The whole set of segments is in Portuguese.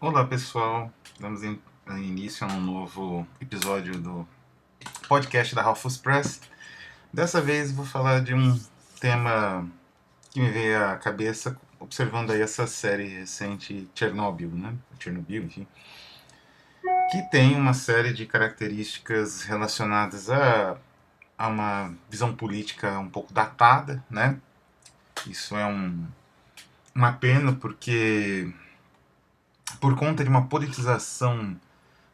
Olá pessoal, damos início a um novo episódio do podcast da Ralphus Press. Dessa vez vou falar de um tema que me veio à cabeça observando aí essa série recente Chernobyl, né? Chernobyl, enfim, que tem uma série de características relacionadas a uma visão política um pouco datada, né? Isso é uma pena porque por conta de uma politização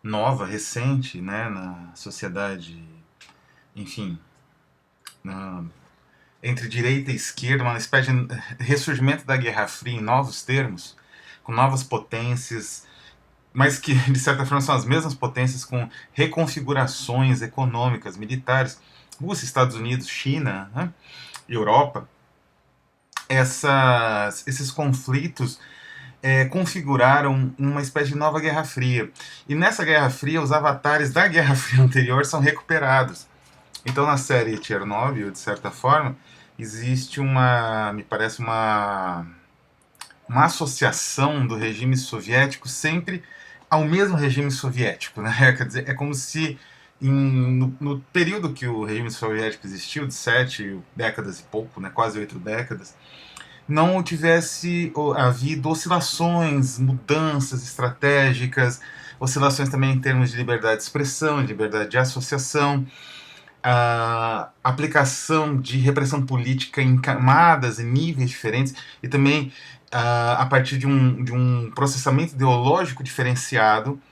nova, recente, né, na sociedade, enfim, na, entre direita e esquerda, uma espécie de ressurgimento da Guerra Fria em novos termos, com novas potências, mas que de certa forma são as mesmas potências com reconfigurações econômicas, militares, Rússia, Estados Unidos, China, né, Europa. Esses conflitos configuraram uma espécie de nova Guerra Fria. E nessa Guerra Fria, os avatares da Guerra Fria anterior são recuperados. Então, na série Chernobyl, de certa forma, existe me parece uma associação do regime soviético sempre ao mesmo regime soviético, né? Quer dizer, é como se no período que o regime soviético existiu, de 7 décadas e pouco, né, quase 8 décadas, não tivesse havido oscilações, mudanças estratégicas, oscilações também em termos de liberdade de expressão, de liberdade de associação, a aplicação de repressão política em camadas e níveis diferentes, e também a partir de um processamento ideológico diferenciado,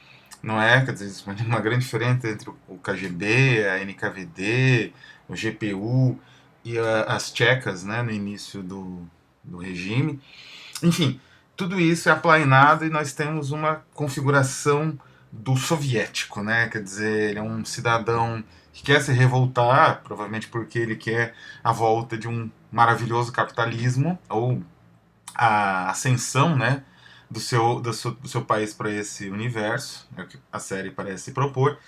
não é? Quer dizer, uma grande diferença entre o KGB, a NKVD, o GPU e as tchecas, né, no início do regime. Enfim, tudo isso é aplainado e nós temos uma configuração do soviético, né? Quer dizer, ele é um cidadão que quer se revoltar, provavelmente porque ele quer a volta de um maravilhoso capitalismo ou a ascensão, né, do seu país para esse universo, é o que a série parece propor,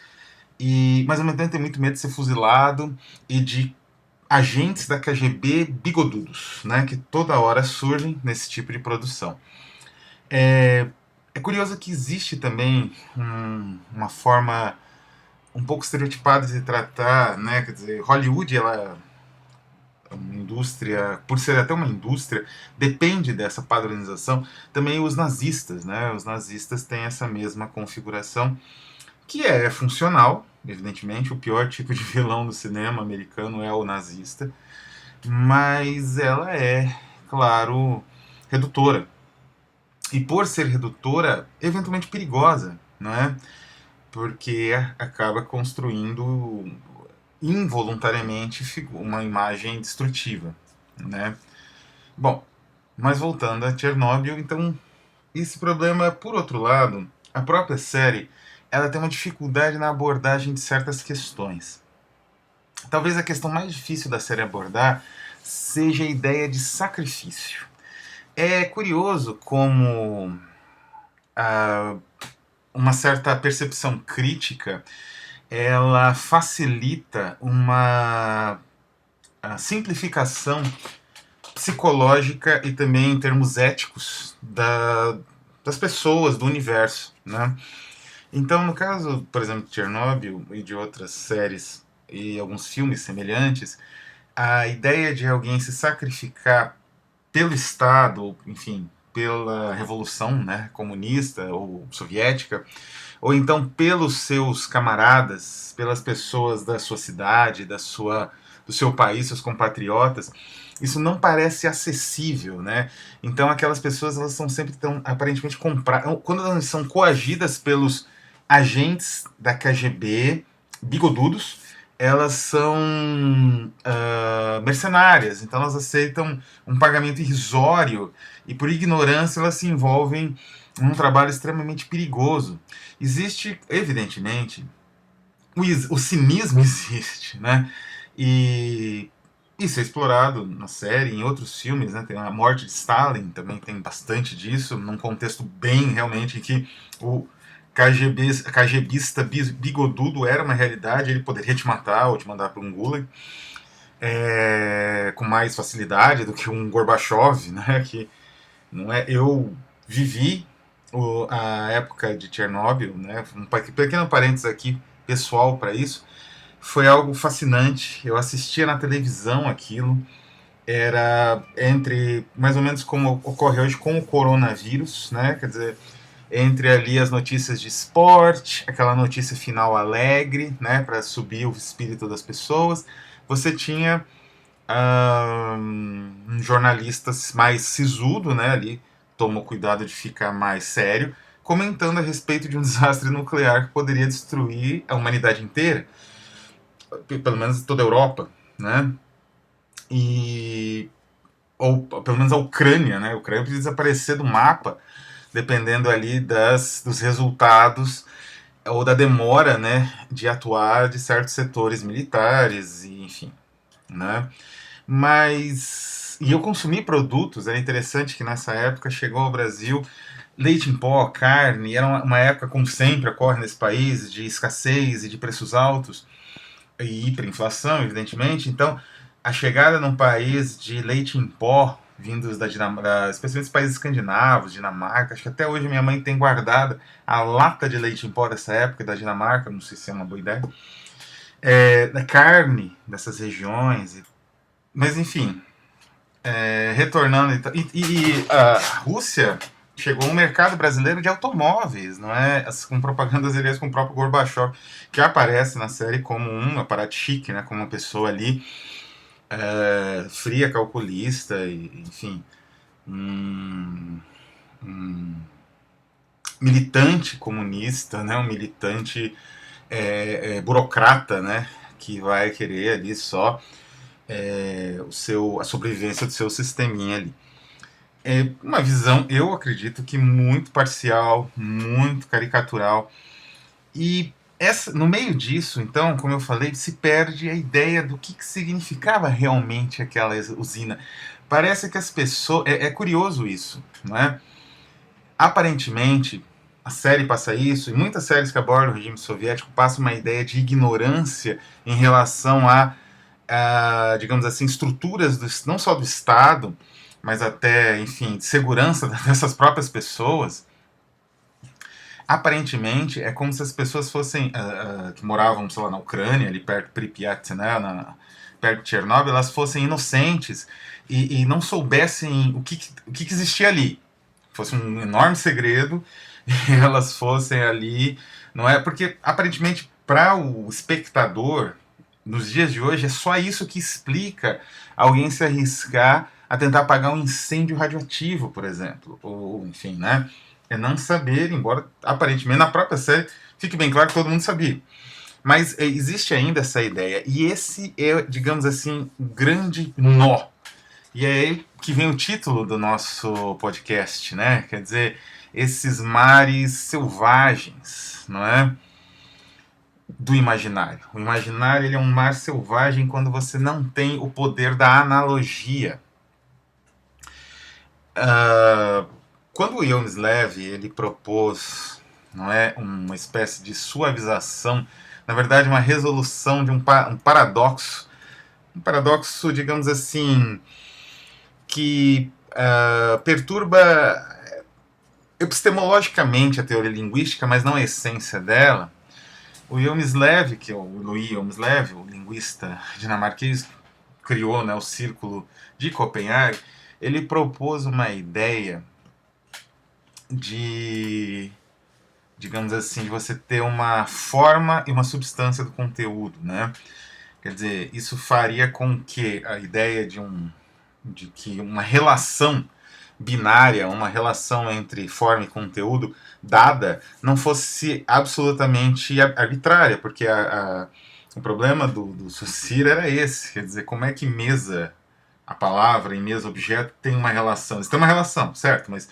mas ao mesmo tempo tem muito medo de ser fuzilado e de agentes da KGB bigodudos, né, que toda hora surgem nesse tipo de produção. É curioso que existe também uma forma um pouco estereotipada de tratar, né, quer dizer, Hollywood, ela é uma indústria, por ser até uma indústria, depende dessa padronização. Também os nazistas, né, os nazistas têm essa mesma configuração, que é funcional, evidentemente, o pior tipo de vilão do cinema americano é o nazista, mas ela é, claro, redutora. E por ser redutora, eventualmente perigosa, não é? Porque acaba construindo involuntariamente uma imagem destrutiva, né? Bom, mas voltando a Chernobyl, então esse problema, por outro lado, a própria série, ela tem uma dificuldade na abordagem de certas questões. Talvez a questão mais difícil da série abordar seja a ideia de sacrifício. É curioso como ah, uma certa percepção crítica ela facilita uma simplificação psicológica e também em termos éticos das pessoas, do universo, né? Então, no caso, por exemplo, de Chernobyl e de outras séries e alguns filmes semelhantes, a ideia de alguém se sacrificar pelo Estado, enfim, pela revolução, né, comunista ou soviética, ou então pelos seus camaradas, pelas pessoas da sua cidade, do seu país, seus compatriotas, isso não parece acessível, né? Então aquelas pessoas elas são sempre tão aparentemente compradas, quando elas são coagidas pelos agentes da KGB, bigodudos, elas são mercenárias, então elas aceitam um pagamento irrisório e por ignorância elas se envolvem num trabalho extremamente perigoso. Existe, evidentemente, o cinismo existe, né? E isso é explorado na série, em outros filmes, né? Tem a morte de Stalin, também tem bastante disso, num contexto bem realmente em que o KGBista bigodudo era uma realidade, ele poderia te matar ou te mandar para um gulag com mais facilidade do que um Gorbachev, né? Que não é, eu vivi a época de Chernobyl, né? Um pequeno parênteses aqui, pessoal, para isso, foi algo fascinante. Eu assistia na televisão aquilo, era entre mais ou menos como ocorre hoje com o coronavírus, né? Quer dizer, entre ali as notícias de esporte, aquela notícia final alegre, né, para subir o espírito das pessoas, você tinha um jornalista mais sisudo, né, ali tomou cuidado de ficar mais sério, comentando a respeito de um desastre nuclear que poderia destruir a humanidade inteira, pelo menos toda a Europa, né? E ou pelo menos a Ucrânia, né? A Ucrânia precisa desaparecer do mapa, dependendo ali dos resultados ou da demora, né, de atuar de certos setores militares, e, enfim, né? Mas e eu consumi produtos, era interessante que nessa época chegou ao Brasil leite em pó, carne, era uma época, como sempre ocorre nesse país, de escassez e de preços altos, e hiperinflação, evidentemente. Então, a chegada num país de leite em pó, vindos da Dinamarca, especialmente os países escandinavos, Dinamarca, acho que até hoje minha mãe tem guardado a lata de leite em pó dessa época, da Dinamarca, não sei se é uma boa ideia, da carne dessas regiões, mas enfim, retornando, e a Rússia chegou no mercado brasileiro de automóveis, não é? Com propagandas aliás com o próprio Gorbachev, que aparece na série como um aparachique, né? Como uma pessoa ali fria, calculista, e, enfim, um militante comunista, né? Um militante burocrata, né? Que vai querer ali só a sobrevivência do seu sisteminha ali. É uma visão, eu acredito que muito parcial, muito caricatural. E no meio disso, então, como eu falei, se perde a ideia do que significava realmente aquela usina. Parece que as pessoas. É curioso isso, não é? Aparentemente, a série passa isso, e muitas séries que abordam o regime soviético passam uma ideia de ignorância em relação digamos assim, estruturas não só do Estado, mas até, enfim, de segurança dessas próprias pessoas. Aparentemente, é como se as pessoas fossem, que moravam, sei lá, na Ucrânia, ali perto de Pripyat, né, perto de Chernobyl, elas fossem inocentes e não soubessem o que existia ali. Fosse um enorme segredo e elas fossem ali, não é? Porque, aparentemente, para o espectador, nos dias de hoje, é só isso que explica alguém se arriscar a tentar apagar um incêndio radioativo, por exemplo. Ou, enfim, né? É não saber, embora aparentemente na própria série fique bem claro que todo mundo sabia. Mas existe ainda essa ideia. E esse é, digamos assim, o grande nó. E é aí que vem o título do nosso podcast, né? Quer dizer, esses mares selvagens, não é? Do imaginário. O imaginário ele é um mar selvagem quando você não tem o poder da analogia. Quando o Yomislev ele propôs, não é, uma espécie de suavização, na verdade uma resolução de um paradoxo, digamos assim, que perturba epistemologicamente a teoria linguística, mas não a essência dela. O Yomislev, que é o Louis Yomislev, o linguista dinamarquês, criou, né, o Círculo de Copenhague. Ele propôs uma ideia de, digamos assim, de você ter uma forma e uma substância do conteúdo, né? Quer dizer, isso faria com que a ideia de que uma relação binária, uma relação entre forma e conteúdo dada, não fosse absolutamente arbitrária, porque o problema do Saussure era esse, quer dizer, como é que mesa, a palavra e mesa objeto tem uma relação? Eles têm uma relação, certo? Mas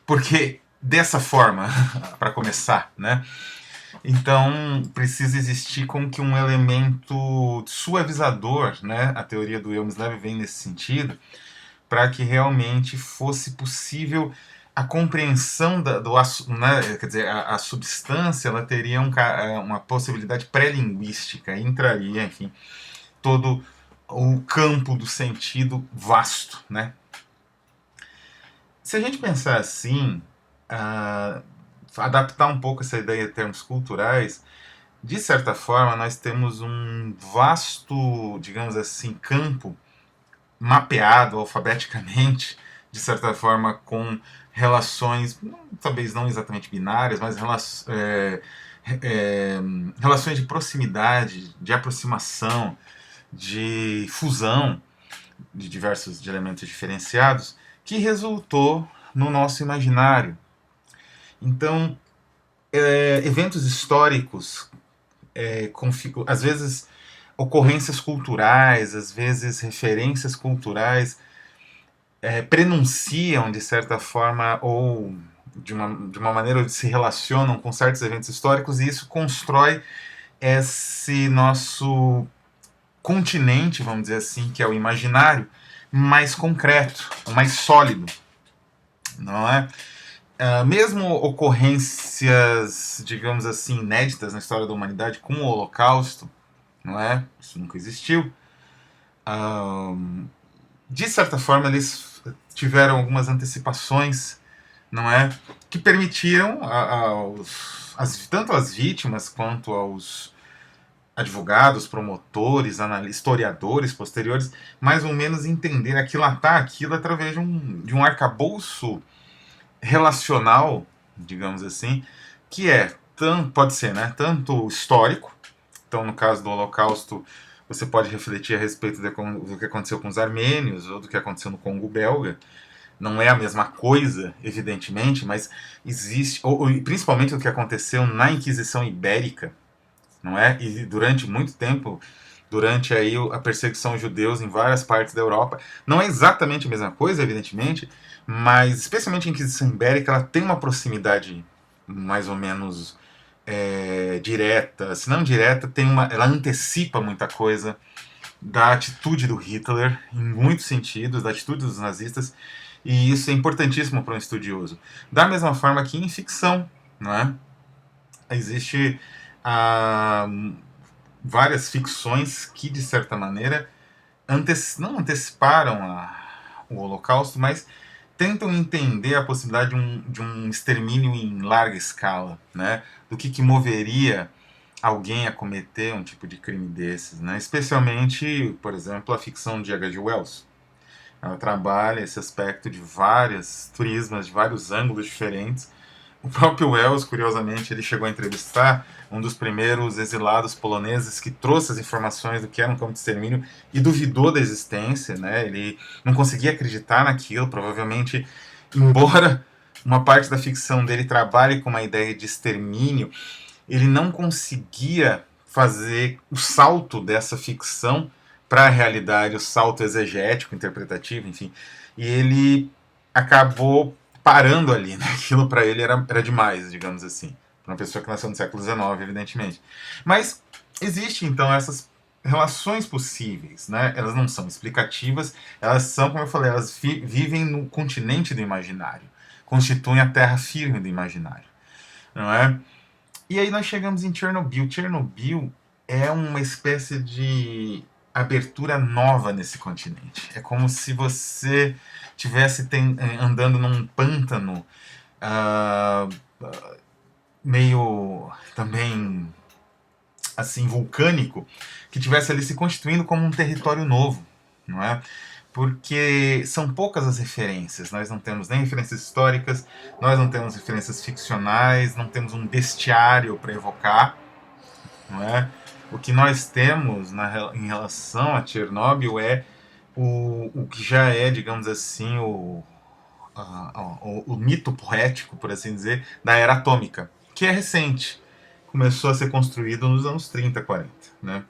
porque dessa forma, para começar, né? Então precisa existir como que um elemento suavizador, né? A teoria do Yomislev vem nesse sentido, para que realmente fosse possível a compreensão né, quer dizer, a substância ela teria uma possibilidade pré-linguística, entraria, enfim, todo o campo do sentido vasto, né? Se a gente pensar assim, ah, adaptar um pouco essa ideia em termos culturais, de certa forma, nós temos um vasto, digamos assim, campo mapeado alfabeticamente, de certa forma, com relações, talvez não exatamente binárias, mas relações de proximidade, de aproximação, de fusão de diversos de elementos diferenciados, que resultou no nosso imaginário. Então, eventos históricos, às vezes ocorrências culturais, às vezes referências culturais, prenunciam de certa forma ou de uma maneira se relacionam com certos eventos históricos e isso constrói esse nosso continente, vamos dizer assim, que é o imaginário, mais concreto, mais sólido, não é? Mesmo ocorrências, digamos assim, inéditas na história da humanidade, como o Holocausto, não é? Isso nunca existiu. De certa forma, eles tiveram algumas antecipações, não é? Que permitiram tanto às vítimas quanto aos advogados, promotores, historiadores posteriores, mais ou menos entender aquilatar aquilo através de um arcabouço relacional, digamos assim, que pode ser, né, tanto histórico. Então, no caso do Holocausto, você pode refletir a respeito do que aconteceu com os armênios ou do que aconteceu no Congo belga. Não é a mesma coisa, evidentemente, mas existe, ou principalmente o que aconteceu na Inquisição Ibérica, não é? E durante muito tempo, durante aí a perseguição aos judeus em várias partes da Europa, não é exatamente a mesma coisa, evidentemente, mas especialmente a Inquisição Ibérica, ela tem uma proximidade mais ou menos direta, se não direta, ela antecipa muita coisa da atitude do Hitler, em muitos sentidos, da atitude dos nazistas, e isso é importantíssimo para um estudioso. Da mesma forma que em ficção, não é? Existe ah, várias ficções que, de certa maneira, não anteciparam o Holocausto, mas tentam entender a possibilidade de um extermínio em larga escala, né? Do que moveria alguém a cometer um tipo de crime desses, né? Especialmente, por exemplo, a ficção de H.G. Wells. Ela trabalha esse aspecto de várias prismas, de vários ângulos diferentes. O próprio Wells, curiosamente, ele chegou a entrevistar um dos primeiros exilados poloneses que trouxe as informações do que era um campo de extermínio e duvidou da existência, né? Ele não conseguia acreditar naquilo, provavelmente, embora uma parte da ficção dele trabalhe com uma ideia de extermínio, ele não conseguia fazer o salto dessa ficção para a realidade, o salto exegético, interpretativo, enfim. E ele acabou parando ali, né? Aquilo para ele era demais, digamos assim. Para uma pessoa que nasceu no século XIX, evidentemente. Mas existem, então, essas relações possíveis, né? Elas não são explicativas, elas são, como eu falei, elas vivem no continente do imaginário, constituem a terra firme do imaginário, não é? E aí nós chegamos em Chernobyl. Chernobyl é uma espécie de abertura nova nesse continente. É como se você tivesse andando num pântano ah, meio também assim vulcânico, que tivesse ali se constituindo como um território novo, não é? Porque são poucas as referências. Nós não temos nem referências históricas, nós não temos referências ficcionais, não temos um bestiário para evocar, não é? O que nós temos em relação a Chernobyl é o que já é, digamos assim, o mito poético, por assim dizer, da era atômica, que é recente. Começou a ser construído nos anos 30, 40, né?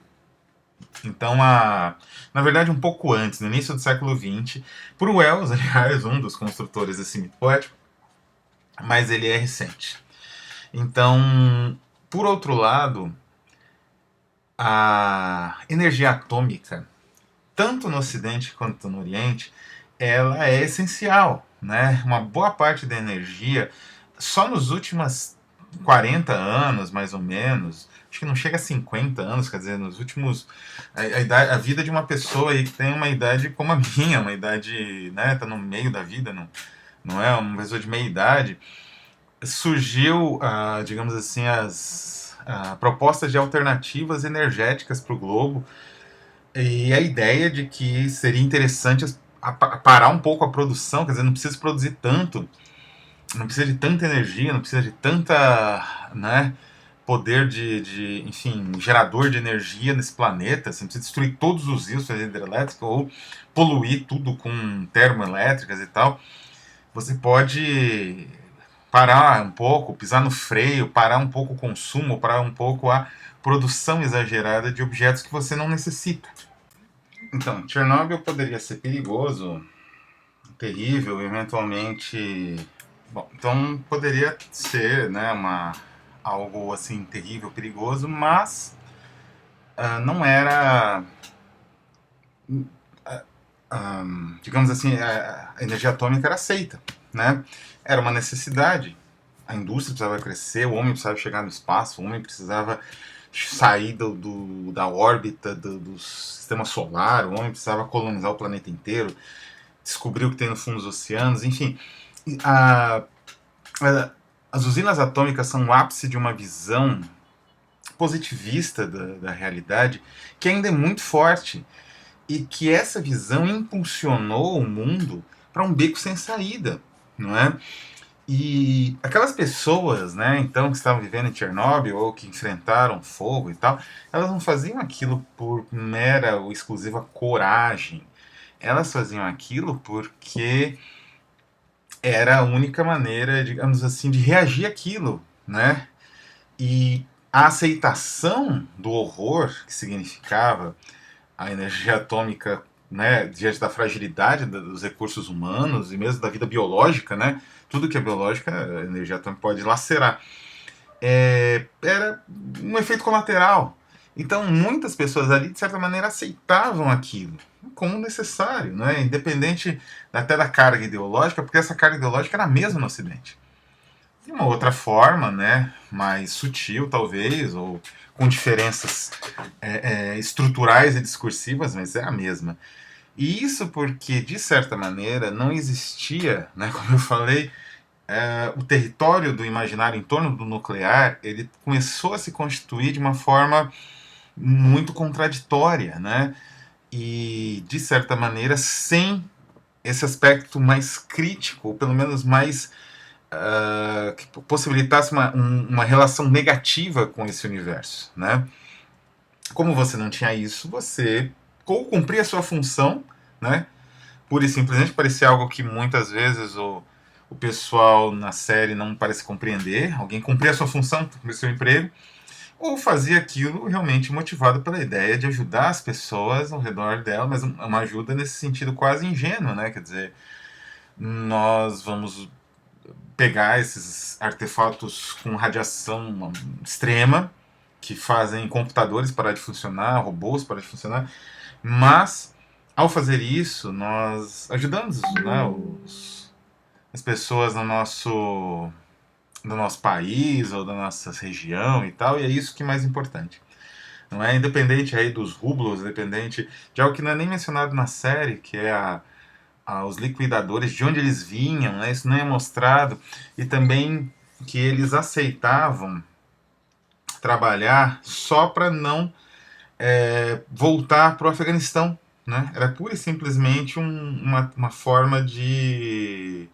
Então, na verdade, um pouco antes, no início do século XX, por Wells, aliás, um dos construtores desse mito poético, mas ele é recente. Então, por outro lado, a energia atômica, tanto no Ocidente quanto no Oriente, ela é essencial, né? Uma boa parte da energia, só nos últimos 40 anos, mais ou menos, acho que não chega a 50 anos, quer dizer, nos últimos... A vida de uma pessoa aí que tem uma idade como a minha, uma idade, né, tá no meio da vida, não é uma pessoa de meia idade, surgiu, digamos assim, as propostas de alternativas energéticas para o globo, e a ideia de que seria interessante parar um pouco a produção, quer dizer, não precisa produzir tanto, não precisa de tanta energia, não precisa de tanta, né, poder enfim, gerador de energia nesse planeta. Você não precisa destruir todos os rios hidrelétricos ou poluir tudo com termoelétricas e tal. Você pode parar um pouco, pisar no freio, parar um pouco o consumo, parar um pouco a produção exagerada de objetos que você não necessita. Então, Chernobyl poderia ser perigoso, terrível, eventualmente. Bom, então poderia ser, né, algo assim terrível, perigoso, mas não era, digamos assim, a energia atômica era aceita, né? Era uma necessidade. A indústria precisava crescer, o homem precisava chegar no espaço, o homem precisava sair da órbita do sistema solar, o homem precisava colonizar o planeta inteiro, descobrir o que tem no fundo dos oceanos, enfim. A, a, as usinas atômicas são o ápice de uma visão positivista da realidade que ainda é muito forte e que essa visão impulsionou o mundo para um beco sem saída, não é? E aquelas pessoas, né, então, que estavam vivendo em Chernobyl ou que enfrentaram fogo e tal, elas não faziam aquilo por mera ou exclusiva coragem. Elas faziam aquilo porque era a única maneira, digamos assim, de reagir àquilo, né? E a aceitação do horror que significava a energia atômica, né, diante da fragilidade dos recursos humanos e mesmo da vida biológica, né? Tudo que é biológica, a energia atômica pode lacerar. Era um efeito colateral. Então, muitas pessoas ali, de certa maneira, aceitavam aquilo como necessário, né? Independente até da carga ideológica, porque essa carga ideológica era a mesma no Ocidente. De uma outra forma, né, mais sutil talvez, ou com diferenças estruturais e discursivas, mas é a mesma. E isso porque, de certa maneira, não existia, né, como eu falei, o território do imaginário em torno do nuclear, ele começou a se constituir de uma forma muito contraditória, né? E, de certa maneira, sem esse aspecto mais crítico, ou pelo menos mais que possibilitasse uma relação negativa com esse universo, né? Como você não tinha isso, você cumpria a sua função, né? Pura e simplesmente parecia algo que muitas vezes o pessoal na série não parece compreender. Alguém cumpria a sua função, cumpria o seu emprego, ou fazia aquilo realmente motivado pela ideia de ajudar as pessoas ao redor dela, mas uma ajuda nesse sentido quase ingênuo, né? Quer dizer, nós vamos pegar esses artefatos com radiação extrema, que fazem computadores parar de funcionar, robôs parar de funcionar, mas ao fazer isso, nós ajudamos, né, as pessoas no nosso país ou da nossa região e tal, e é isso que é mais importante. Não é independente aí dos rublos, independente de algo que não é nem mencionado na série, que é os liquidadores, de onde eles vinham, né? Isso não é mostrado, e também que eles aceitavam trabalhar só para não voltar para o Afeganistão, né? Era pura e simplesmente uma forma de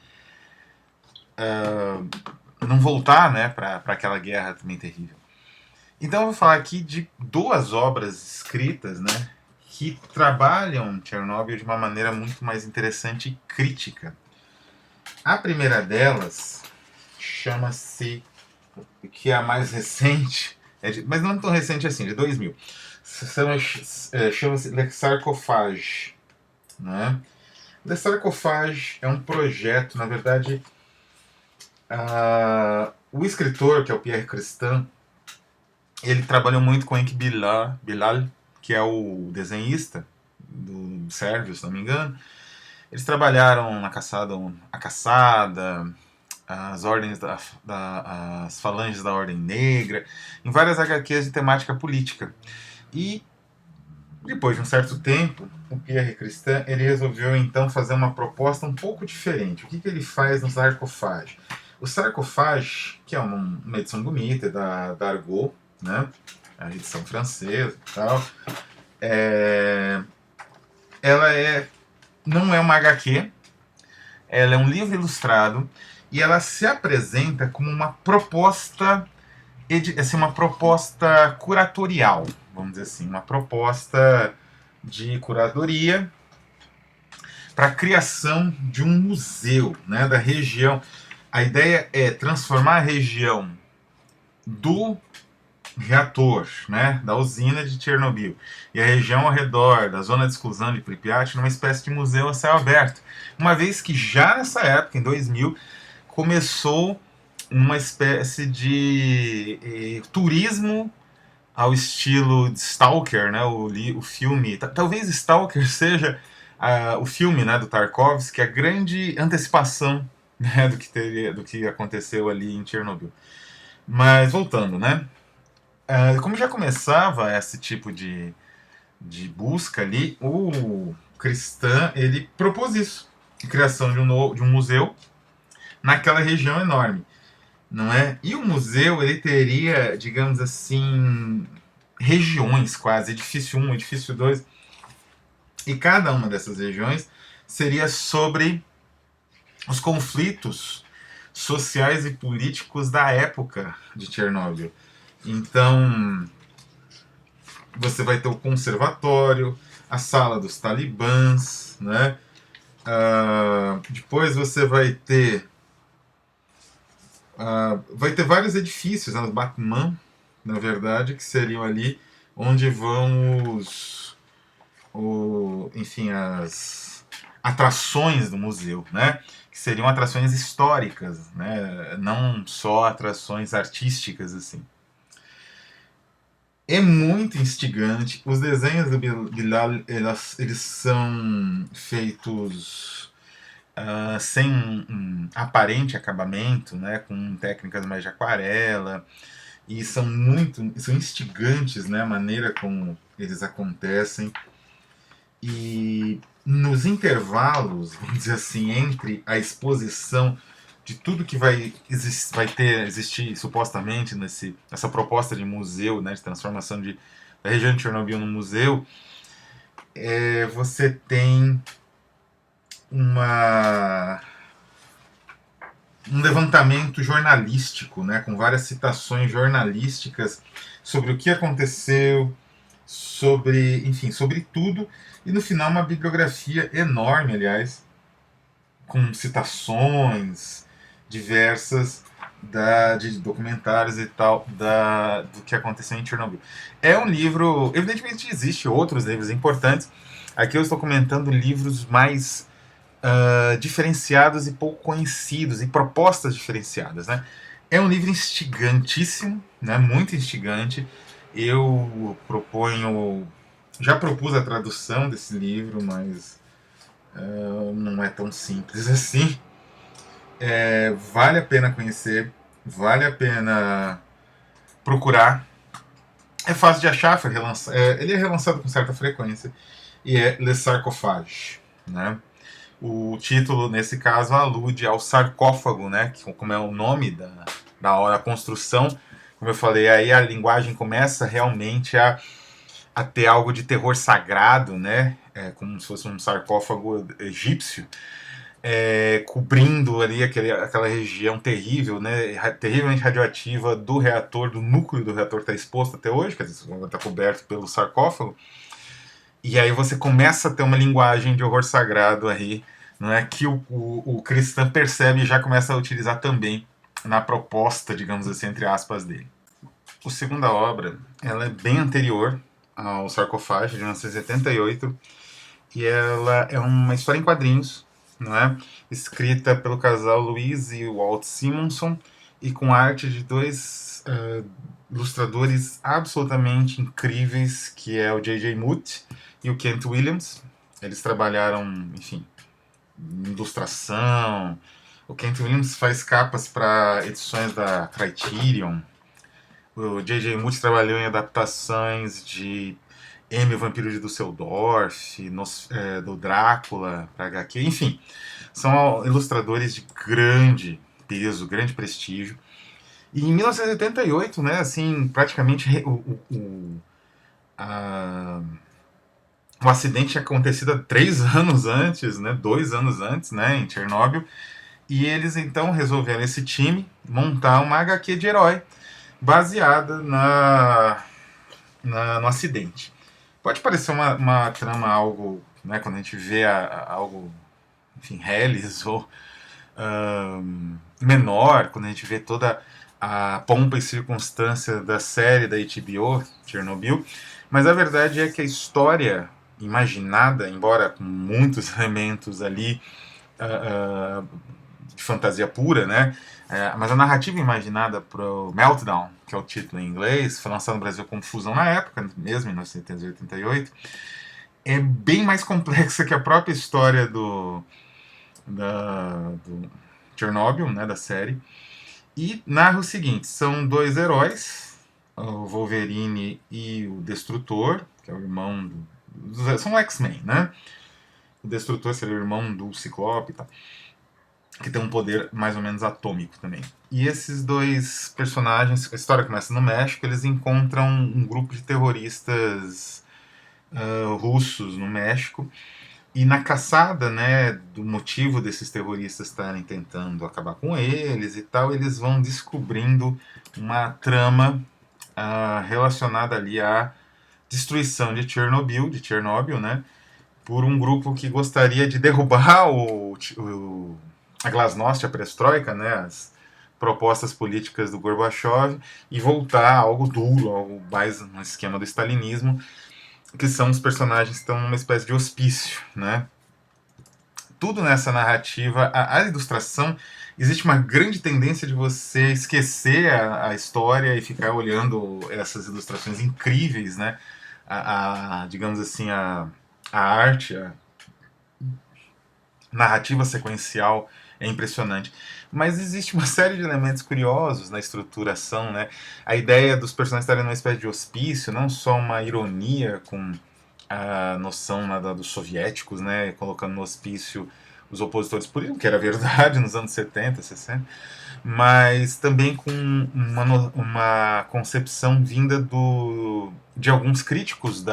não voltar, né, para aquela guerra também terrível. Então eu vou falar aqui de duas obras escritas, né, que trabalham Chernobyl de uma maneira muito mais interessante e crítica. A primeira delas chama-se, que é a mais recente, mas não tão recente assim, de 2000. Chama-se Le Sarcophage. Né? Le Sarcophage é um projeto, na verdade, o escritor, que é o Pierre Crestin, ele trabalhou muito com Enki Bilal, que é o desenhista do Sérvio, se não me engano. Eles trabalharam na A Caçada, as ordens as falanges da Ordem Negra, em várias HQs de temática política. E depois de um certo tempo, o Pierre Crestin ele resolveu então fazer uma proposta um pouco diferente. O que ele faz no sarcofágio? O Sarcophage, que é uma edição bonita da Argot, né? A edição francesa e tal. Ela não é uma HQ, ela é um livro ilustrado e ela se apresenta como uma proposta, assim, uma proposta curatorial, vamos dizer assim, uma proposta de curadoria para a criação de um museu, né, da região. A ideia é transformar a região do reator, né, da usina de Chernobyl, e a região ao redor da zona de exclusão de Pripyat numa espécie de museu a céu aberto. Uma vez que já nessa época, em 2000, começou uma espécie de turismo ao estilo de Stalker, né, o filme. Talvez Stalker seja o filme, né, do Tarkovsky, a grande antecipação, né, do que aconteceu ali em Chernobyl. Mas voltando, né? Como já começava esse tipo de busca ali, o Cristã ele propôs isso, a criação de um museu naquela região enorme, não é? E o museu ele teria, digamos assim, regiões quase, edifício 1, edifício 2, e cada uma dessas regiões seria sobre os conflitos sociais e políticos da época de Chernobyl. Então, você vai ter o conservatório, a sala dos talibãs, né? Depois você vai ter vários edifícios, né, os Batman, na verdade, que seriam ali onde vão enfim, as atrações do museu, né? Que seriam atrações históricas, né? Não só atrações artísticas assim. É muito instigante. Os desenhos do Bilal eles são feitos sem um aparente acabamento, né, com técnicas mais de aquarela, e são instigantes, né, a maneira como eles acontecem. E nos intervalos, vamos dizer assim, entre a exposição de tudo que vai existir supostamente nessa proposta de museu, né, de transformação da região de Chernobyl num museu, você tem um levantamento jornalístico, né, com várias citações jornalísticas sobre o que aconteceu, sobre tudo, e no final uma bibliografia enorme, aliás, com citações diversas de documentários e tal do que aconteceu em Chernobyl. É um livro, evidentemente existe outros livros importantes. Aqui eu estou comentando livros mais diferenciados e pouco conhecidos, e propostas diferenciadas, né? É um livro instigantíssimo, né? Muito instigante. Eu já propus a tradução desse livro, mas não é tão simples assim. Vale a pena conhecer, vale a pena procurar. É fácil de achar, ele é relançado com certa frequência, e é Le Sarcophage, né? O título, nesse caso, alude ao sarcófago, né? Como é o nome da construção. Como eu falei, aí a linguagem começa realmente a ter algo de terror sagrado, né? Como se fosse um sarcófago egípcio, cobrindo ali aquela região terrível, né? Terrivelmente radioativa do reator, do núcleo do reator está exposto até hoje, quer dizer, está coberto pelo sarcófago. E aí você começa a ter uma linguagem de horror sagrado aí, não é, que o cristão percebe e já começa a utilizar também na proposta, digamos assim, entre aspas, dele. A segunda obra, ela é bem anterior ao Sarcófago, de 1978, e ela é uma história em quadrinhos, não é? Escrita pelo casal Louise e Walt Simonson, e com arte de dois ilustradores absolutamente incríveis, que é o J.J. Muth e o Kent Williams. Eles trabalharam, enfim, em ilustração. O Kent Williams faz capas para edições da Criterion. O J.J. Muth trabalhou em adaptações de M, o Vampiro de Düsseldorf, do Drácula para HQ, enfim, são ilustradores de grande peso, grande prestígio. E em 1988, né, assim, praticamente a, o acidente tinha acontecido há 3 anos antes, né, 2 anos antes, né, em Chernobyl, e eles então resolveram, esse time, montar uma HQ de herói baseada no acidente. Pode parecer uma trama algo, né, quando a gente vê algo, enfim, reles ou menor, quando a gente vê toda a pompa e circunstância da série da HBO, Chernobyl, mas a verdade é que a história imaginada, embora com muitos elementos ali de fantasia pura, né? Mas a narrativa imaginada para o Meltdown, que é o título em inglês, foi lançado no Brasil como Fusão na época, mesmo em 1988, é bem mais complexa que a própria história do Chernobyl, né, da série, e narra o seguinte: são dois heróis, o Wolverine e o Destrutor, que é o irmão são X-Men, né? O Destrutor seria o irmão do Ciclope e tal, que tem um poder mais ou menos atômico também. E esses dois personagens, a história começa no México, eles encontram um grupo de terroristas russos no México, e na caçada, né, do motivo desses terroristas estarem tentando acabar com eles e tal, eles vão descobrindo uma trama relacionada ali à destruição de Chernobyl, né, por um grupo que gostaria de derrubar a Glasnost, a Perestroika, né, as propostas políticas do Gorbachev, e voltar a algo duro, algo mais no esquema do stalinismo, que são os personagens que estão numa espécie de hospício, né? Tudo nessa narrativa, a ilustração, existe uma grande tendência de você esquecer a história e ficar olhando essas ilustrações incríveis, né? Digamos assim, a arte, a narrativa sequencial é impressionante. Mas existe uma série de elementos curiosos na estruturação, né? A ideia dos personagens estarem numa espécie de hospício, não só uma ironia com a noção dos soviéticos, né, colocando no hospício os opositores políticos, que era verdade nos anos 70, 60, mas também com uma concepção vinda de alguns críticos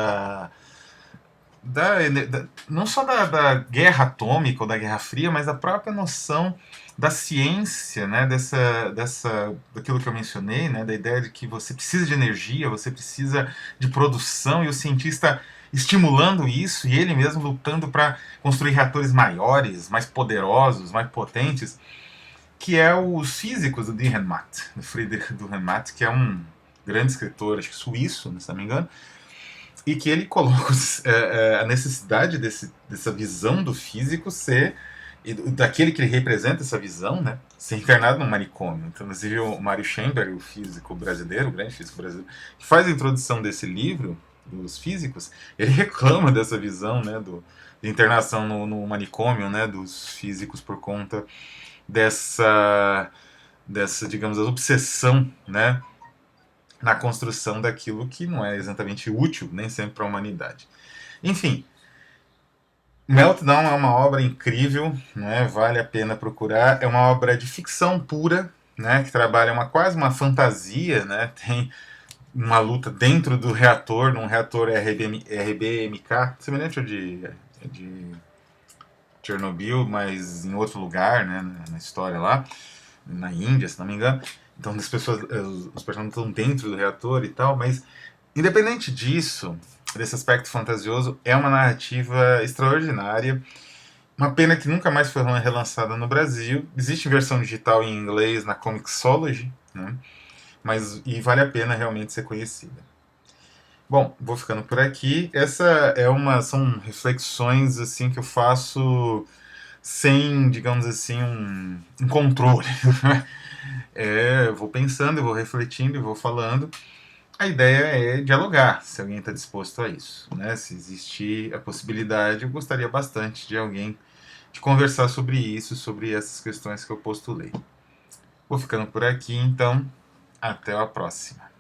não só da guerra atômica ou da Guerra Fria, mas da própria noção da ciência, né, daquilo que eu mencionei, né, da ideia de que você precisa de energia, você precisa de produção, e o cientista estimulando isso, e ele mesmo lutando para construir reatores maiores, mais poderosos, mais potentes, que é os físicos do Dürrenmatt, do Friedrich Dürrenmatt, que é um grande escritor, acho que suíço, se não me engano, e que ele coloca a necessidade dessa visão do físico ser, daquele que ele representa essa visão, né, ser internado num manicômio. Então, inclusive, o Mário Schemberg, o físico brasileiro, o grande físico brasileiro, que faz a introdução desse livro, dos físicos, ele reclama dessa visão, né, de internação no manicômio, né, dos físicos por conta dessa digamos, obsessão, né, na construção daquilo que não é exatamente útil, nem sempre para a humanidade. Enfim, Meltdown é uma obra incrível, né? Vale a pena procurar. É uma obra de ficção pura, né? Que trabalha quase uma fantasia, né? Tem uma luta dentro do reator, num reator RBMK, semelhante ao de Chernobyl, mas em outro lugar, né? Na história lá, na Índia, se não me engano. Então os personagens estão dentro do reator e tal, mas independente disso, desse aspecto fantasioso, é uma narrativa extraordinária. Uma pena que nunca mais foi relançada no Brasil. Existe versão digital em inglês na Comixology, né? E vale a pena realmente ser conhecida. Bom, vou ficando por aqui. São reflexões assim que eu faço sem, digamos assim, um controle. Eu vou pensando, eu vou refletindo e vou falando. A ideia é dialogar, se alguém está disposto a isso, né? Se existir a possibilidade, eu gostaria bastante de conversar sobre isso, sobre essas questões que eu postulei. Vou ficando por aqui, então, até a próxima.